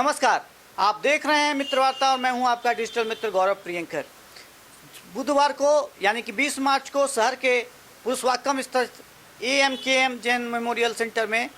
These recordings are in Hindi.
नमस्कार, आप देख रहे हैं मित्र वार्ता और मैं हूं आपका डिजिटल मित्र गौरव प्रियंकर। बुधवार को यानी कि 20 मार्च को शहर के पुरुषवाकम स्थित AMKM जैन मेमोरियल सेंटर में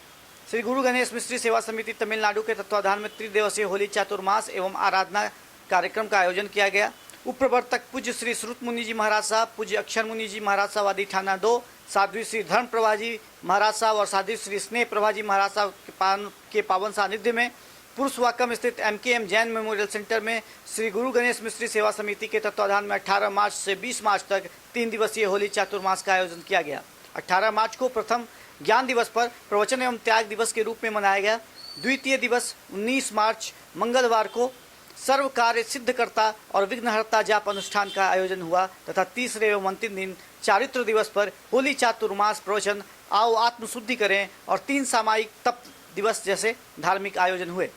श्री गुरु गणेश मिश्री सेवा समिति तमिलनाडु के तत्वाधान में त्रिदिवसीय होली चातुर्मास एवं आराधना कार्यक्रम का आयोजन किया गया। उप प्रवर्तक पूज्य श्री श्रुत मुनि जी महाराज साहब, पूज्य अक्षर मुनि जी महाराज साहब आदि थाना 2, साध्वी श्री धर्म प्रभा जी महाराज साहब और साध्वी श्री स्नेह प्रभा जी महाराज साहब के पावन सानिध्य में पुरुषवाकम स्थित MKM जैन मेमोरियल सेंटर में श्री गुरु गणेश मिश्री सेवा समिति के तत्वाधान में 18 मार्च से 20 मार्च तक 3 दिवसीय होली चातुर्मास का आयोजन किया गया। 18 मार्च को प्रथम ज्ञान दिवस पर प्रवचन एवं त्याग दिवस के रूप में मनाया गया। द्वितीय दिवस 19 मार्च मंगलवार को सर्व कार्य सिद्धकर्ता और विघ्नहर्ता जाप अनुष्ठान का आयोजन हुआ तथा तीसरे एवं अंतिम दिन चारित्र दिवस पर होली चातुर्मास प्रवचन, आओ आत्मशुद्धि करें और 3 सामायिक तप दिवस जैसे धार्मिक आयोजन हुए।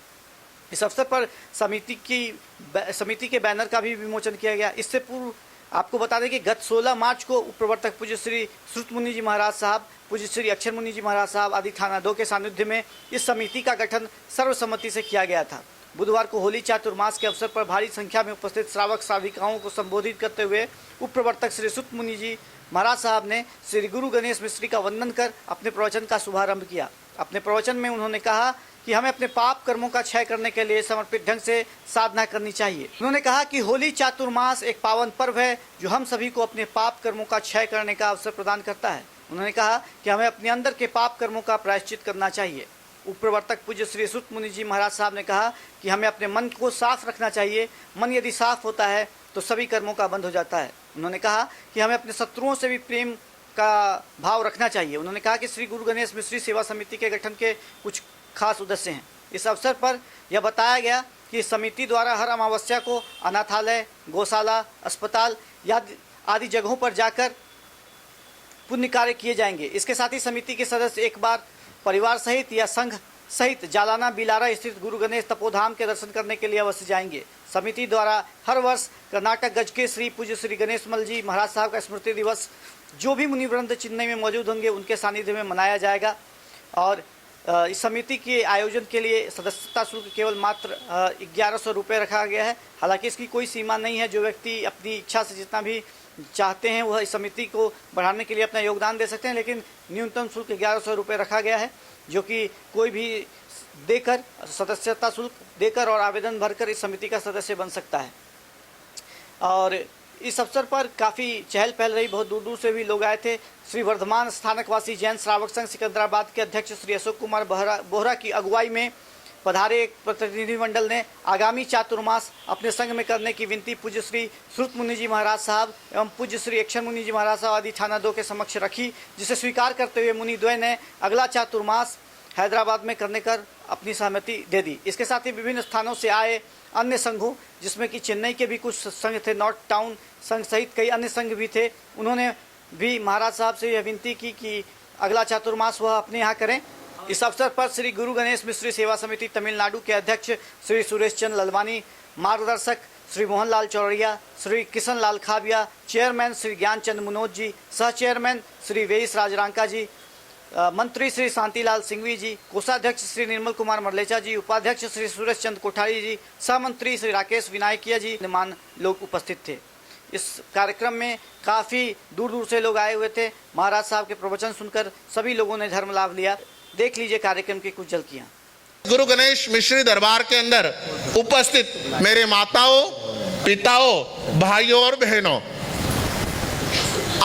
इस अवसर पर समिति के बैनर का भी विमोचन किया गया। इससे पूर्व आपको बता दें कि गत 16 मार्च को उप प्रवर्तक पूज्य श्री श्रुत मुनि जी महाराज साहब, पूज्य श्री अक्षर मुनि जी महाराज साहब आदि थाना 2 के सानिध्य में इस समिति का गठन सर्वसम्मति से किया गया था। बुधवार को होली चातुर्मास के अवसर पर भारी संख्या में उपस्थित श्रावक श्राविकाओं को संबोधित करते हुए उप प्रवर्तक श्री श्रुत मुनि जी महाराज साहब ने श्री गुरु गणेश मिश्री का वंदन कर अपने प्रवचन का शुभारंभ किया। अपने प्रवचन में उन्होंने कहा कि हमें अपने पाप कर्मों का क्षय करने के लिए समर्पित ढंग से साधना करनी चाहिए। उन्होंने कहा कि होली चातुर्मास एक पावन पर्व है जो हम सभी को अपने पाप कर्मों का क्षय करने का अवसर प्रदान करता है। उन्होंने कहा कि हमें अपने अंदर के पाप कर्मों का प्रायश्चित करना चाहिए। उप प्रवर्तक पूज्य श्री श्रुत मुनि जी महाराज साहब ने कहा कि हमें अपने मन को साफ रखना चाहिए। मन यदि साफ होता है तो सभी कर्मों का बंध हो जाता है। उन्होंने कहा कि हमें अपने शत्रुओं से भी प्रेम का भाव रखना चाहिए। उन्होंने कहा कि श्री गुरु गणेश मिश्री सेवा समिति के गठन के कुछ खास उद्देश्य हैं। इस अवसर पर यह बताया गया कि समिति द्वारा हर अमावस्या को अनाथालय, गौशाला, अस्पताल आदि जगहों पर जाकर पुण्य कार्य किए जाएंगे। इसके साथ ही समिति के सदस्य एक बार परिवार सहित या संघ सहित जालाना बिलारा स्थित गुरु गणेश तपोधाम के दर्शन करने के लिए अवश्य जाएंगे। समिति द्वारा हर वर्ष कर्नाटक गज के श्री पूज्य श्री गणेश मल जी महाराज साहब का स्मृति दिवस जो भी मुनिवृंद चेन्नई में मौजूद होंगे उनके सानिध्य में मनाया जाएगा। और इस समिति के आयोजन के लिए सदस्यता शुल्क केवल मात्र 1100 रुपये रखा गया है। हालांकि इसकी कोई सीमा नहीं है। जो व्यक्ति अपनी इच्छा से जितना भी चाहते हैं वह इस समिति को बढ़ाने के लिए अपना योगदान दे सकते हैं, लेकिन न्यूनतम शुल्क 1100 रुपये रखा गया है, जो कि कोई भी देकर सदस्यता शुल्क देकर और आवेदन भरकर इस समिति का सदस्य बन सकता है। और इस अवसर पर काफ़ी चहल पहल रही। बहुत दूर दूर से भी लोग आए थे। श्री वर्धमान स्थानकवासी जैन श्रावक संघ सिकंदराबाद के अध्यक्ष श्री अशोक कुमार बोहरा की अगुवाई में पधारे एक प्रतिनिधिमंडल ने आगामी चातुर्मास अपने संघ में करने की विनती पूज्य श्री श्रुत मुनि जी महाराज साहब एवं पूज्य श्री अक्षर मुनि जी महाराज साहब आदि थाना 2 के समक्ष रखी, जिसे स्वीकार करते हुए मुनि द्वय ने अगला चातुर्मास हैदराबाद में करने कर अपनी सहमति दे दी। इसके साथ ही विभिन्न स्थानों से आए अन्य संघों, जिसमें कि चेन्नई के भी कुछ संघ थे, नॉर्थ टाउन संघ सहित कई अन्य संघ भी थे, उन्होंने भी महाराज साहब से यह विनती की कि अगला चातुर्मास वह अपने यहाँ करें। इस अवसर पर श्री गुरु गणेश मिश्री सेवा समिति तमिलनाडु के अध्यक्ष श्री सुरेश चंद ललवानी, मार्गदर्शक श्री मोहन लाल चौरड़िया, श्री किशन लाल खाबिया, चेयरमैन श्री ज्ञान चंद मनोज जी, सह चेयरमैन श्री वेईस राजरांका जी, मंत्री श्री शांतिलाल सिंघवी जी, कोषाध्यक्ष श्री निर्मल कुमार मरलेचा जी, उपाध्यक्ष श्री सुरेश चंद कोठारी जी, सहमंत्री श्री राकेश विनायकिया जी मान लोग उपस्थित थे। इस कार्यक्रम में काफ़ी दूर दूर से लोग आए हुए थे। महाराज साहब के प्रवचन सुनकर सभी लोगों ने धर्म लाभ लिया। देख लीजिए कार्यक्रम की कुछ झलकियाँ। गुरु गणेश मिश्री दरबार के अंदर उपस्थित मेरे माताओं, पिताओं, भाइयों और बहनों,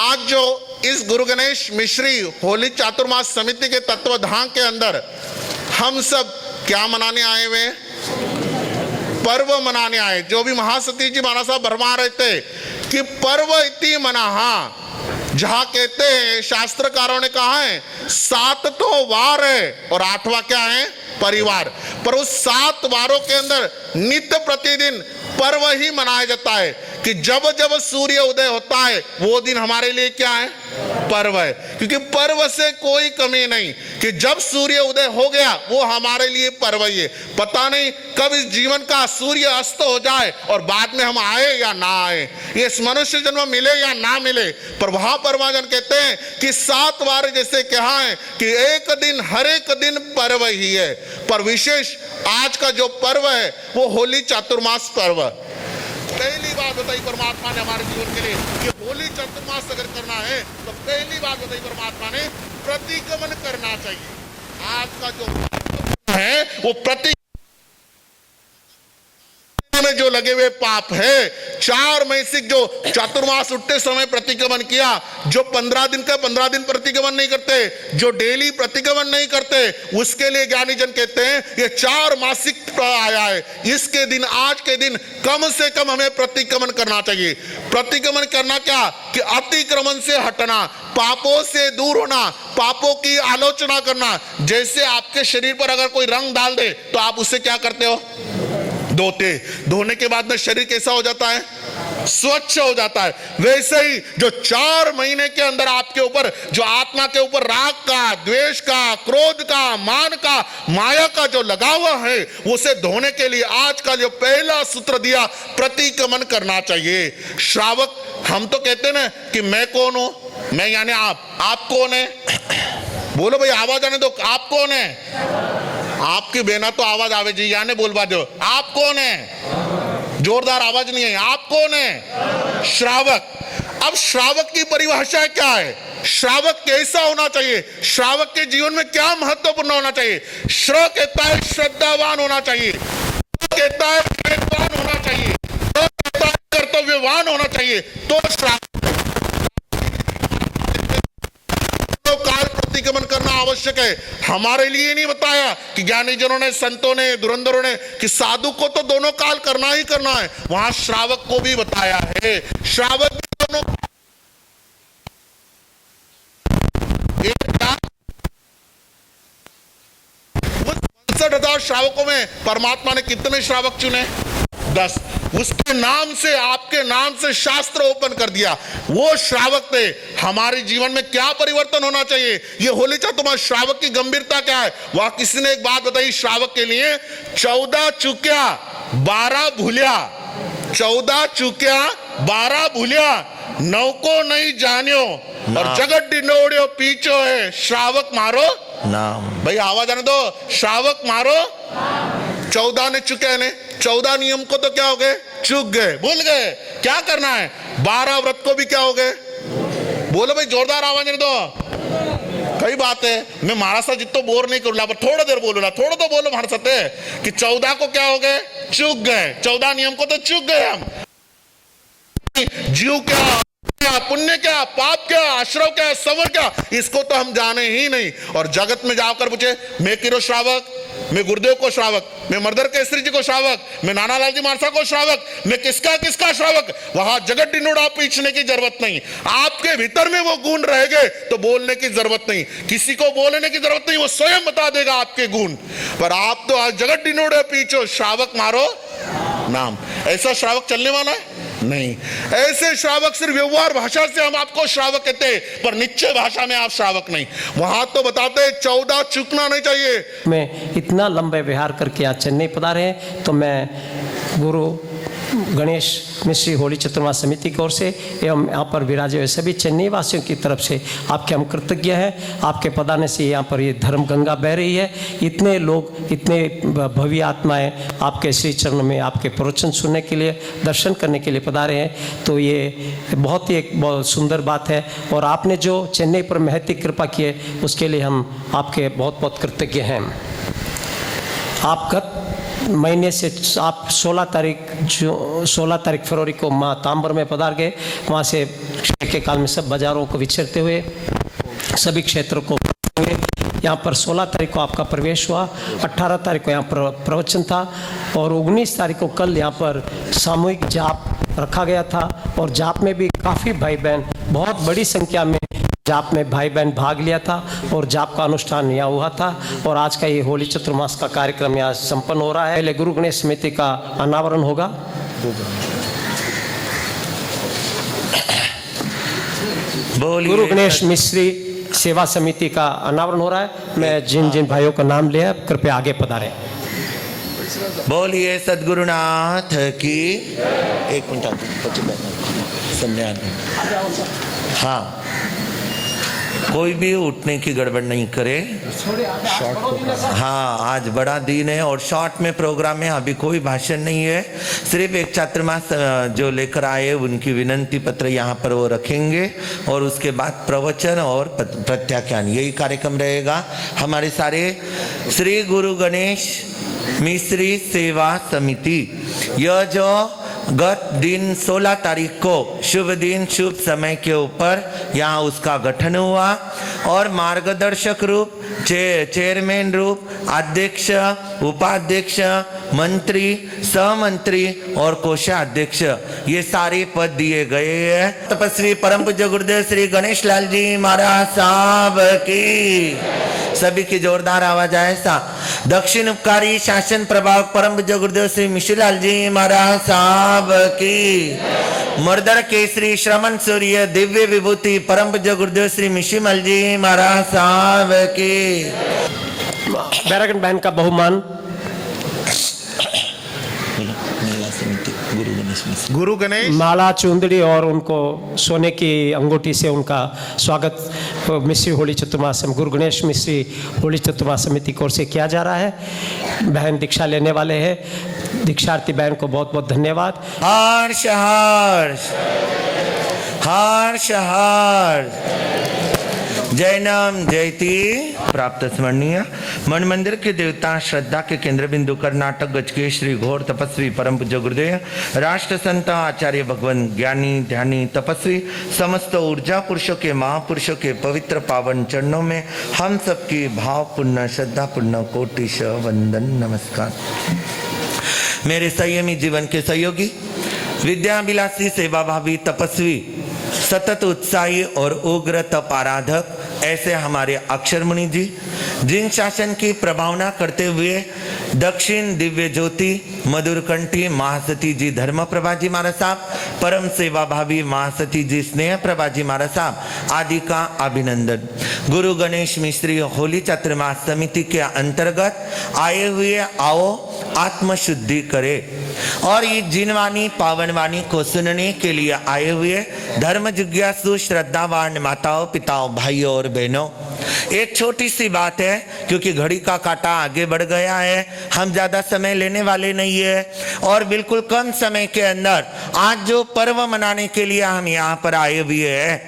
आज जो इस गुरु गणेश मिश्री होली चातुर्मास समिति के तत्वाधान के अंदर हम सब क्या मनाने आए हुए? पर्व मनाने आए। जो भी महासती जी महाराज साहब भरमा रहे थे कि पर्व इति मनाहा, जहां कहते हैं शास्त्रकारों ने कहा है 7 तो वार है और 8वां क्या है? परिवार। पर उस 7 वारों के अंदर नित्य प्रतिदिन पर्व ही मनाया जाता है। कि जब जब सूर्य उदय होता है वो दिन हमारे लिए क्या है? पर्व है। क्योंकि पर्व से कोई कमी नहीं कि जब सूर्य उदय हो गया वो हमारे लिए पर्व ही है। पता नहीं कब इस जीवन का सूर्य अस्त हो जाए और बाद में हम आए या ना आए, ये इस मनुष्य जन्म मिले या ना मिले, पर वहां परमाजन कहते हैं कि 7 बार जैसे कहा है कि एक दिन हर एक दिन पर्व ही है। पर विशेष आज का जो पर्व है वो होली चातुर्मास पर्व। पहली बात बताई परमात्मा ने हमारे जीवन के लिए कि होली चातुर्मास अगर करना है तो पहली बात बताई परमात्मा ने प्रतिगमन करना चाहिए। आज का जो है वो प्रति में जो लगे हुए पाप है, 4 मासिक जो चातुर्मास उठते समय प्रतिगमन किया, जो 15 दिन का 15 दिन प्रतिगमन नहीं करते, जो डेली प्रतिगमन नहीं करते, उसके लिए ज्ञानी जन कहते हैं ये 4 मासिक आया है, इसके दिन आज के दिन कम से कम हमें प्रतिगमन करना चाहिए। प्रतिगमन करना क्या कि अतिक्रमण से हटना, पापों से दूर होना, पापों की आलोचना करना। जैसे आपके शरीर पर अगर कोई रंग डाल दे तो आप उससे क्या करते हो? धोने के बाद में शरीर कैसा हो जाता है? स्वच्छ हो जाता है। वैसे ही जो 4 महीने के अंदर आपके ऊपर जो आत्मा के ऊपर राग का, द्वेष का, क्रोध का, मान का, माया का जो लगा हुआ है उसे धोने के लिए आज का जो पहला सूत्र दिया प्रतिगमन करना चाहिए। श्रावक हम तो कहते हैं ना कि मैं कौन हूं? मैं यानी आप कौन है? बोलो भाई, आवाज आने दो, आप कौन है? आपकी बेना तो आवाज आवे जी, याने बोलवा दो, आप कौन है? जोरदार आवाज नहीं है, आप कौन है? श्रावक। अब श्रावक की परिभाषा क्या है? श्रावक कैसा होना चाहिए? श्रावक के जीवन में क्या महत्वपूर्ण होना चाहिए? श्र कहता है श्रद्धावान होना चाहिए, कहता है विवेकवान होना चाहिए, कहता है कर्तव्यवान होना चाहिए। तो श्रावक काल प्रतिगमन करना आवश्यक है। हमारे लिए नहीं बताया कि ज्ञानी जनों ने, संतों ने, धुरंधरों ने कि साधु को तो दोनों काल करना ही करना है, वहां श्रावक को भी बताया है। श्रावक भी दोनों 65,000 श्रावकों में परमात्मा ने कितने श्रावक चुने? 10। उसके नाम से, आपके नाम से शास्त्र ओपन कर दिया, वो श्रावक थे। हमारे जीवन में क्या परिवर्तन होना चाहिए? ये होली चातुर्मास श्रावक की गंभीरता क्या है? वहां किसी ने एक बात बताई श्रावक के लिए, 14 चुक्या 12 भूलिया, 14 चुक्या 12 भूलिया, 9 को नहीं जानियो और जगत डिनोड़ियो पीछो है, श्रावक मारो नाम। भाई आवाज आने दो, श्रावक मारो। 14 ने चुके ने, 14 नियम को तो क्या हो गए? चूक गए, भूल गए। क्या करना है? 12 व्रत को भी क्या हो गए? बोलो भाई, जोरदार आवाज नहीं दो। कई बात है, मैं महाराज साहब जितो बोर नहीं करूंगा, पर थोड़ा देर बोलूंगा, थोड़ा तो बोलो महाराज साहब कि 14 को क्या हो गए? चूक गए। 14 नियम को तो चूक गए हम। जीव क्या, पुण्य क्या, पाप क्या, आश्रव क्या, सवर क्या, इसको तो हम जाने ही नहीं। और जगत में जाकर पूछे, मैं किरो श्रावक, मैं गुरुदेव को श्रावक, मैं मर्दर केसरी जी को श्रावक, मैं नाना लाल जी मानसा को श्रावक, मैं किसका किसका श्रावक, वहां जगत डिनोड़ा पीछने की जरूरत नहीं। आपके भीतर में वो गुण रह गए तो बोलने की जरूरत नहीं, किसी को बोलने की जरूरत नहीं, वो स्वयं बता देगा आपके गुण। पर आप तो आज जगत डिनोड़े पीछो, श्रावक मारो नाम। ऐसा श्रावक चलने वाला है? नहीं। ऐसे श्रावक सिर्फ व्यवहार भाषा से हम आपको श्रावक कहते हैं, पर निश्चय भाषा में आप श्रावक नहीं। वहां तो बताते 14 चूकना नहीं चाहिए। मैं इतना लंबे विहार करके आज चेन्नई पधारे हैं, तो मैं गुरु गणेश मिश्री होली चातुर्मास समिति की ओर से एवं यहाँ पर विराजे हुए सभी चेन्नई वासियों की तरफ से आपके हम कृतज्ञ हैं। आपके पधारने से यहाँ पर ये धर्म गंगा बह रही है। इतने लोग, इतने भव्य आत्माएं आपके श्री चरणों में आपके प्रवचन सुनने के लिए, दर्शन करने के लिए पधारे हैं, तो ये बहुत ही एक बहुत सुंदर बात है। और आपने जो चेन्नई पर महती कृपा की है उसके लिए हम आपके बहुत बहुत कृतज्ञ हैं। आप गत महीने से आप 16 तारीख फरवरी को माँ ताम्बर में पधार गए। वहाँ से के काल में सब बाजारों को विचरते हुए सभी क्षेत्रों को हुए। यहाँ पर 16 तारीख को आपका प्रवेश हुआ, 18 तारीख को यहाँ पर प्रवचन था और 19 तारीख को कल यहाँ पर सामूहिक जाप रखा गया था। और जाप में भी काफ़ी भाई बहन, बहुत बड़ी संख्या में जाप में भाई बहन भाग लिया था और जाप का अनुष्ठान यहाँ हुआ था। और आज का ये होली चतुर्मास का कार्यक्रम यहाँ संपन्न हो रहा है। पहले गुरु गणेश समिति का अनावरण होगा। बोलिए गुरु गणेश मिश्री सेवा समिति का अनावरण हो रहा है। मैं जिन जिन भाइयों का नाम लिया कृपया आगे पधारें। बोलिए सद्गुरुनाथ की। एक मिनट संज्ञान। हाँ, कोई भी उठने की गड़बड़ नहीं करे। हाँ, आज बड़ा दिन है और शॉर्ट में प्रोग्राम है, अभी कोई भाषण नहीं है, सिर्फ एक छात्रमास जो लेकर आए उनकी विनंती पत्र यहाँ पर वो रखेंगे और उसके बाद प्रवचन और प्रत्याख्यान, यही कार्यक्रम रहेगा। हमारे सारे श्री गुरु गणेश मिश्री सेवा समिति, यह जो गत दिन 16 तारीख को शुभ दिन शुभ समय के ऊपर यहाँ उसका गठन हुआ और मार्गदर्शक रूप, चेयरमैन रूप, अध्यक्ष, उपाध्यक्ष, मंत्री, सहमंत्री और कोषाध्यक्ष, ये सारे पद दिए गए हैं। तपस्वी परम पूज्य गुरुदेव श्री गणेश लाल जी महाराज साहब की सभी की जोरदार आवाज आए सा। दक्षिण उपकारी शासन प्रभाव परम पूज्य गुरुदेव श्री मिश्रीलाल जी महाराज साहब की। मर्दर केसरी श्रमण सूर्य दिव्य विभूति परम पूज्य गुरुदेव श्री मिश्रीमल जी महाराज साहब की। बैरागन बहन का बहुमान गुरु गणेश माला चुंदड़ी और उनको सोने की अंगूठी से उनका स्वागत मिश्री होली चतुर्मास गुरु गणेश मिश्री होली चतुर्मास समिति की ओर से किया जा रहा है। बहन दीक्षा लेने वाले हैं, दीक्षार्थी बहन को बहुत बहुत धन्यवाद। हर्ष हर्ष हर्ष हर्ष। जैनम जयती प्राप्त स्मरणीय मन मंदिर के देवता श्रद्धा के केंद्र बिंदु कर्नाटक गज के श्री घोर तपस्वी परम पूज्य गुरुदेव राष्ट्र संत आचार्य भगवान ज्ञानी ध्यानी तपस्वी समस्त ऊर्जा पुरुषों के महापुरुषों के पवित्र पावन चरणों में हम सबकी भावपूर्ण श्रद्धापूर्ण कोटिश वंदन नमस्कार। मेरे संयमी जीवन के सहयोगी, विद्याभिलाषी, सेवाभावी, तपस्वी, सतत उत्साही और उग्र तप आराधक ऐसे हमारे अक्षर मुनि जी, जिन शासन की प्रभावना करते हुए दक्षिण दिव्य ज्योति मधुर कंठी महासती जी धर्म प्रभा जी महाराज साहब, परम सेवा भावी महासती जी स्नेह प्रभा जी महाराज साहब आदि का अभिनंदन। गुरु गणेश मिश्री होली चातुर्मास समिति के अंतर्गत आए हुए आओ आत्मशुद्धि करे और ये जिनवाणी पावनवाणी को सुनने के लिए आए हुए धर्म जिज्ञासु श्रद्धावान माताओं, पिताओं, भाइयों और बहनों, एक छोटी सी बात है क्योंकि घड़ी का काटा आगे बढ़ गया है, हम ज्यादा समय लेने वाले नहीं है और बिल्कुल कम समय के अंदर आज जो पर्व मनाने के लिए हम यहाँ पर आए हुए हैं,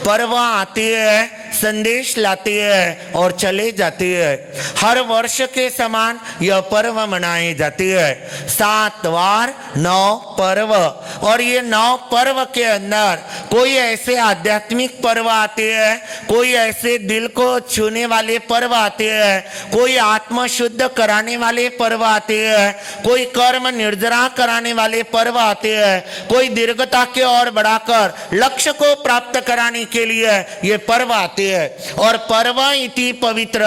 पर्व आते हैं, संदेश लाते हैं और चले जाते हैं। हर वर्ष के समान यह पर्व मनाए जाते हैं। 7 वार 9 पर्व और ये 9 पर्व के अंदर कोई ऐसे आध्यात्मिक पर्व आते हैं, कोई ऐसे दिल को छूने वाले पर्व आते हैं, कोई आत्म शुद्ध कराने वाले पर्व आते हैं, कोई कर्म निर्जरा कराने वाले पर्व आते हैं, कोई दीर्घता के और बढ़ाकर लक्ष्य को प्राप्त कराने के लिए ये पर्व आते हैं। और पर्व इति पवित्र,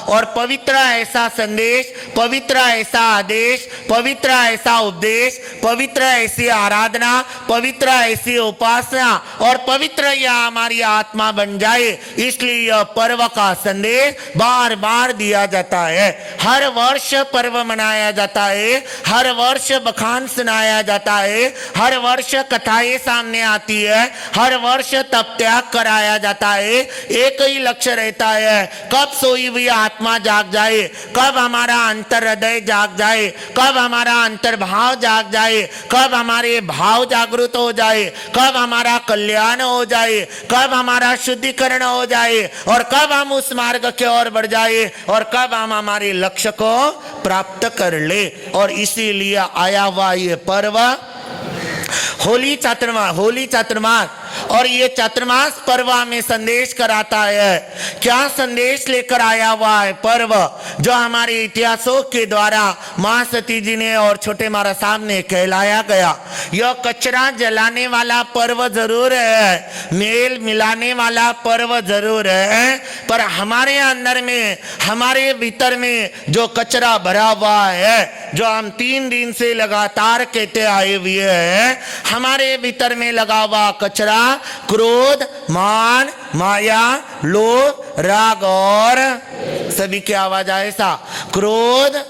और पवित्र ऐसा संदेश, पवित्र ऐसा आदेश, पवित्र ऐसा उपदेश, पवित्र ऐसी आराधना, पवित्र ऐसी उपासना और पवित्र यह हमारी आत्मा बन जाए, इसलिए यह पर्व का संदेश बार बार दिया जाता है। हर वर्ष पर्व मनाया जाता है, हर वर्ष बखान सुनाया जाता है, हर वर्ष कथाएं सामने आती है, हर वर्ष तप त्याग कराया जाता है। एक ही लक्ष्य रहता है, कब सोई हुई आत्मा जाग जाए, कब हमारा अंतर हृदय जाग जाए, कब हमारा अंतर भाव जाग जाए, कब हमारे भाव जागृत हो जाए, कब हमारा कल्याण हो जाए, कब हमारा शुद्धिकरण हो जाए और कब हम उस मार्ग के ओर बढ़ जाए और कब हम हमारे लक्ष्य को प्राप्त कर ले। और इसीलिए आया हुआ ये पर्व होली चातुर्मास और ये चातुर्मास पर्व में संदेश कराता है। क्या संदेश लेकर आया हुआ है पर्व, जो हमारे इतिहासों के द्वारा महासती जी ने और छोटे महाराज साहब ने कहलाया गया। यह कचरा जलाने वाला पर्व जरूर है, मेल मिलाने वाला पर्व जरूर है, पर हमारे अंदर में, हमारे भीतर में जो कचरा भरा हुआ है, जो हम 3 दिन से लगातार कहते आए हुए हैं, हमारे भीतर में लगा हुआ कचरा, क्रोध, मान, माया, लोभ, राग और सभी की आवाज आए सा, क्रोध,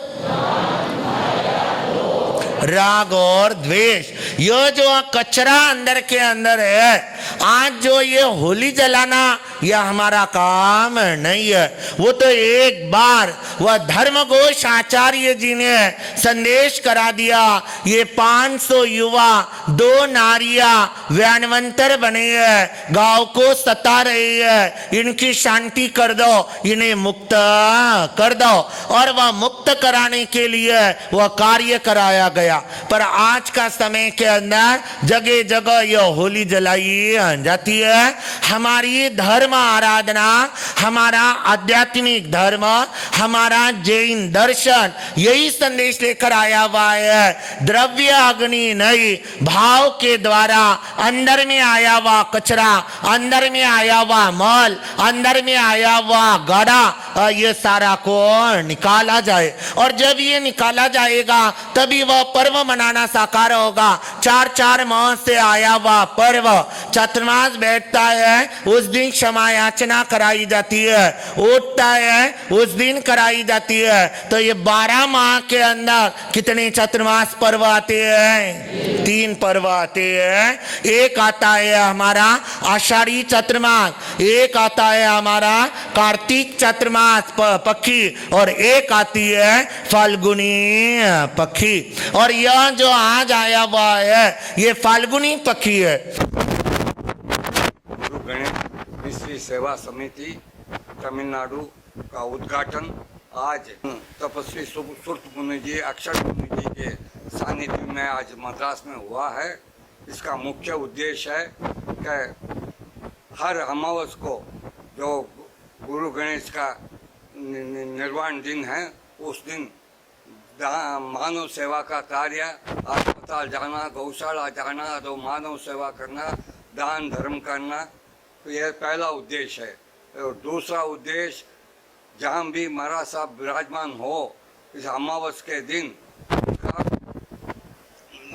राग और द्वेष, यह जो कचरा अंदर के अंदर है, आज जो ये होली जलाना यह हमारा काम नहीं है। वो तो एक बार वह धर्मघोष आचार्य जी ने संदेश करा दिया, ये 500 युवा 2 नारियां व्यानवंतर बने हैं, गांव को सता रही है, इनकी शांति कर दो, इन्हें मुक्त कर दो। और वह मुक्त कराने के लिए वह कार्य कराया गया। पर आज का समय के अंदर जगह जगह यह होली जलाई जाती है। हमारी धर्म आराधना, हमारा आध्यात्मिक धर्म, हमारा जैन दर्शन यही संदेश लेकर आया हुआ है, द्रव्य अग्नि नहीं, भाव के द्वारा अंदर में आया हुआ कचरा, अंदर में आया हुआ मल, अंदर में आया हुआ गड़ा, ये सारा को निकाला जाए। और जब ये निकाला जाएगा तभी वह पर्व मनाना साकार होगा। 4 माह से आया हुआ पर्व चातुर्मास बैठता है, उस दिन क्षमा याचना कराई जाती है, उठता है उस दिन कराई जाती है। तो ये 12 माह के अंदर कितने चातुर्मास पर्व आते हैं? 3 पर्व आते हैं। एक आता है हमारा आषाढ़ी चातुर्मास, एक आता है हमारा कार्तिक चातुर्मास पक्षी, और एक आती है फाल्गुनी पक्षी। और यह जो आज आया हुआ है ये फाल्गुनी पक्षी है। गुरु गणेश मिश्री सेवा समिति तमिलनाडु का उद्घाटन आज तपस्वी सुर्त मुनि जी, अक्षर मुनि जी के सानिध्य में आज मद्रास में हुआ है। इसका मुख्य उद्देश्य है कि हर अमावस को जो गुरु गणेश का निर्वाण दिन है, उस दिन मानव सेवा का कार्य, अस्पताल जाना, गौशाला जाना, तो मानव सेवा करना, दान धर्म करना, तो यह पहला उद्देश्य है। और दूसरा उद्देश्य, जहाँ भी महाराज साहब विराजमान हो, इस अमावस के दिन का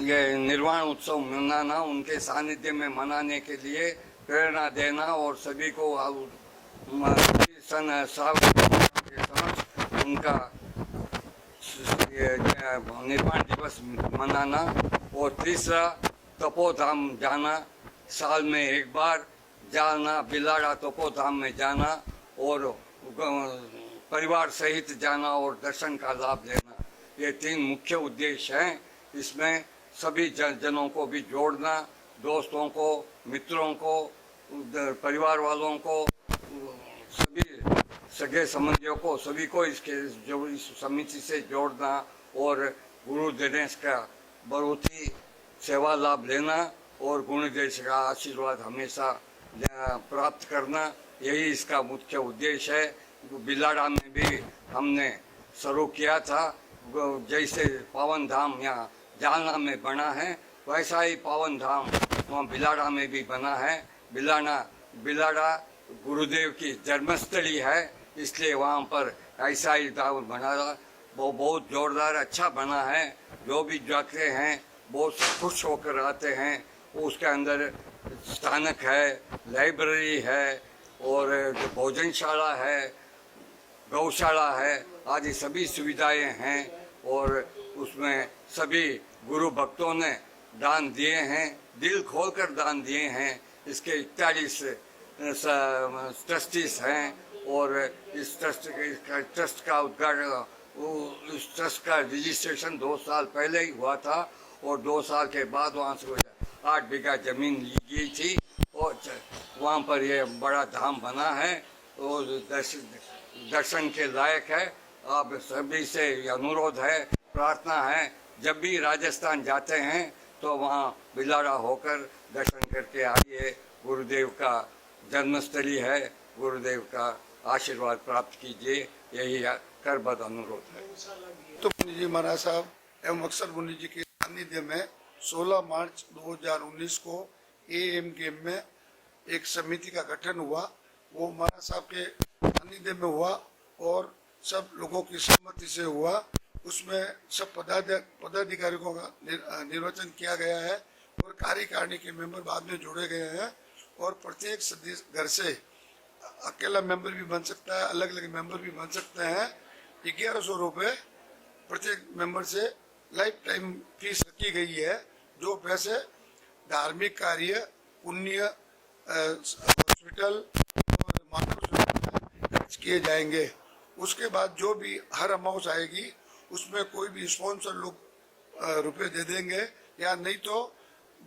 ये निर्वाण उत्सव मनाना, उनके सानिध्य में मनाने के लिए प्रेरणा देना और सभी को उनका निर्वाण दिवस मनाना। और तीसरा, तपोधाम जाना, साल में एक बार जाना, बिलाड़ा तपोधाम में जाना और परिवार सहित जाना और दर्शन का लाभ लेना। ये 3 मुख्य उद्देश्य हैं। इसमें सभी जनों को भी जोड़ना, दोस्तों को, मित्रों को, परिवार वालों को, सभी सगे संबंधियों को, सभी को इसके जो इस समिति से जोड़ना और गुरु गणेश का बहुत ही सेवा लाभ लेना और गुरु गणेश का आशीर्वाद हमेशा प्राप्त करना, यही इसका मुख्य उद्देश्य है। बिलाड़ा में भी हमने शुरू किया था, जैसे पावन धाम यहाँ जालना में बना है, वैसा ही पावन धाम वहाँ बिलाड़ा में भी बना है। बिलाड़ा गुरुदेव की जन्मस्थली है, इसलिए वहाँ पर ऐसा ही धाम बना, वो बहुत जोरदार अच्छा बना है। जो भी जाते हैं बहुत खुश होकर आते हैं। उसके अंदर स्थानक है, लाइब्रेरी है और जो भोजनशाला है, गौशाला है, आदि सभी सुविधाएं हैं। और उसमें सभी गुरु भक्तों ने दान दिए हैं, दिल खोलकर दान दिए हैं। इसके 41 ट्रस्टीज हैं और इस ट्रस्ट का उद्घाटन, इस ट्रस्ट का रजिस्ट्रेशन 2 साल पहले ही हुआ था और 2 साल के बाद वहाँ से 8 बीघा जमीन ली गई थी और वहाँ पर ये बड़ा धाम बना है और दर्शन के लायक है। आप सभी से अनुरोध है, प्रार्थना है, जब भी राजस्थान जाते हैं तो वहाँ बिलाड़ा होकर दर्शन करके आइए। गुरुदेव का जन्मस्थली है, गुरुदेव का आशीर्वाद प्राप्त कीजिए, यही करबद्ध अनुरोध है। तो मुनि जी महाराज साहब एवं अक्षर मुनि जी के सानिध्य में 16 मार्च 2019 को AMKM में एक समिति का गठन हुआ। वो महाराज साहब के सानिध्य में हुआ और सब लोगों की सहमति से हुआ। उसमें सब पदाधिकारियों का निर्वाचन किया गया है और कार्यकारिणी के मेंबर बाद में जोड़े गए हैं और प्रत्येक सदस्य घर से अकेला मेंबर भी बन सकता है, अलग अलग मेंबर भी बन सकते हैं। 1100 रुपये प्रत्येक मेंबर से लाइफ टाइम फीस रखी गई है, जो पैसे धार्मिक कार्य, पुण्य, हॉस्पिटल और मातृ खर्च किए जाएंगे। उसके बाद जो भी हर अमाउंट आएगी उसमें कोई भी स्पॉन्सर लोग रुपए दे देंगे, या नहीं तो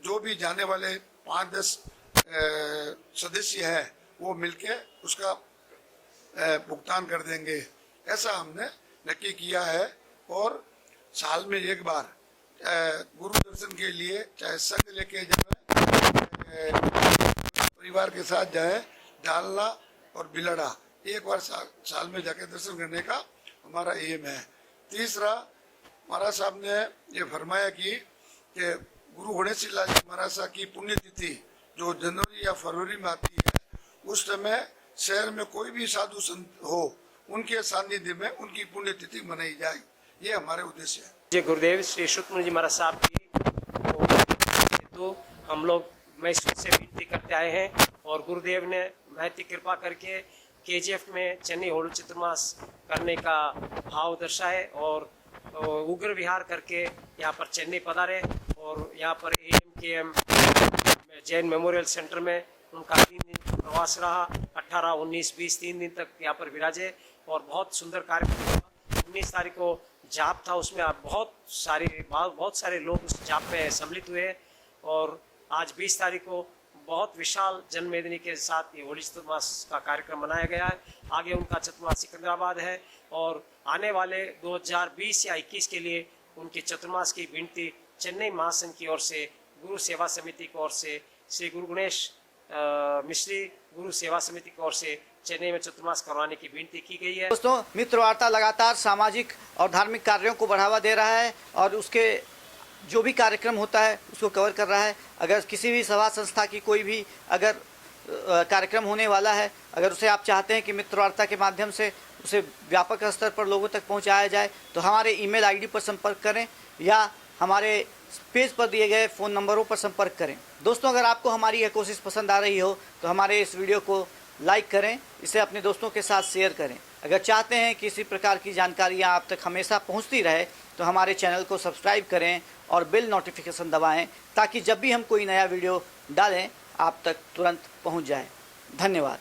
जो भी जाने वाले 5-10 सदस्य हैं वो मिलके उसका भुगतान कर देंगे। ऐसा हमने नक्की किया है। और साल में एक बार गुरु दर्शन के लिए चाहे संघ लेके जाए, परिवार के साथ जाए, डालना और बिलड़ा एक बार साल में जाके दर्शन करने का हमारा एम है। तीसरा, महाराज साहब ने ये फरमाया कि गुरु गणेश लाल जी महाराज साहब की पुण्यतिथि जो जनवरी या फरवरी में आती है, उस समय शहर में कोई भी साधु संत हो, उनके सानिध्य में उनकी पुण्यतिथि मनाई जाए। ये हमारे उद्देश्य है। जय गुरुदेव श्री शुक्ल जी महाराज साहब की तो हम लोग मैसूर से विनती करते आए हैं और गुरुदेव ने महती कृपा करके केजीएफ में चेन्नई होली चतुर्मास करने का भाव दर्शाए और उग्र विहार करके यहाँ पर चेन्नई पधारे और यहाँ पर AMKM जैन मेमोरियल सेंटर में उनका 3 दिन प्रवास रहा। 18, 19, 20 3 दिन तक यहाँ पर विराजे और बहुत सुंदर कार्यक्रम हुआ। 19 तारीख को जाप था, उसमें बहुत सारे लोग उस जाप में सम्मिलित हुए और आज 20 तारीख को बहुत विशाल जनमेदिनी के साथ ये होली चतुर्मास का कार्यक्रम मनाया गया है। आगे उनका चतुर्मास सिकंदराबाद है और आने वाले 2020 या 21 के लिए उनकी चतुर्मास की विनती चेन्नई महासंघ की ओर से, गुरु सेवा समिति की ओर से, श्री गुरु गणेश मिश्री गुरु सेवा समिति की ओर से चेन्नई में चतुर्मास करवाने की विनती की गई है। दोस्तों, मित्र वार्ता लगातार सामाजिक और धार्मिक कार्यों को बढ़ावा दे रहा है और उसके जो भी कार्यक्रम होता है उसको कवर कर रहा है। अगर किसी भी सभा संस्था की कोई भी अगर कार्यक्रम होने वाला है, अगर उसे आप चाहते हैं कि मित्र वार्ता के माध्यम से उसे व्यापक स्तर पर लोगों तक पहुंचाया जाए, तो हमारे ईमेल आईडी पर संपर्क करें या हमारे पेज पर दिए गए फ़ोन नंबरों पर संपर्क करें। दोस्तों, अगर आपको हमारी यह कोशिश पसंद आ रही हो तो हमारे इस वीडियो को लाइक करें, इसे अपने दोस्तों के साथ शेयर करें। अगर चाहते हैं कि इसी प्रकार की जानकारियाँ आप तक हमेशा पहुँचती रहे तो हमारे चैनल को सब्सक्राइब करें और बेल नोटिफिकेशन दबाएं, ताकि जब भी हम कोई नया वीडियो डालें आप तक तुरंत पहुँच जाए। धन्यवाद।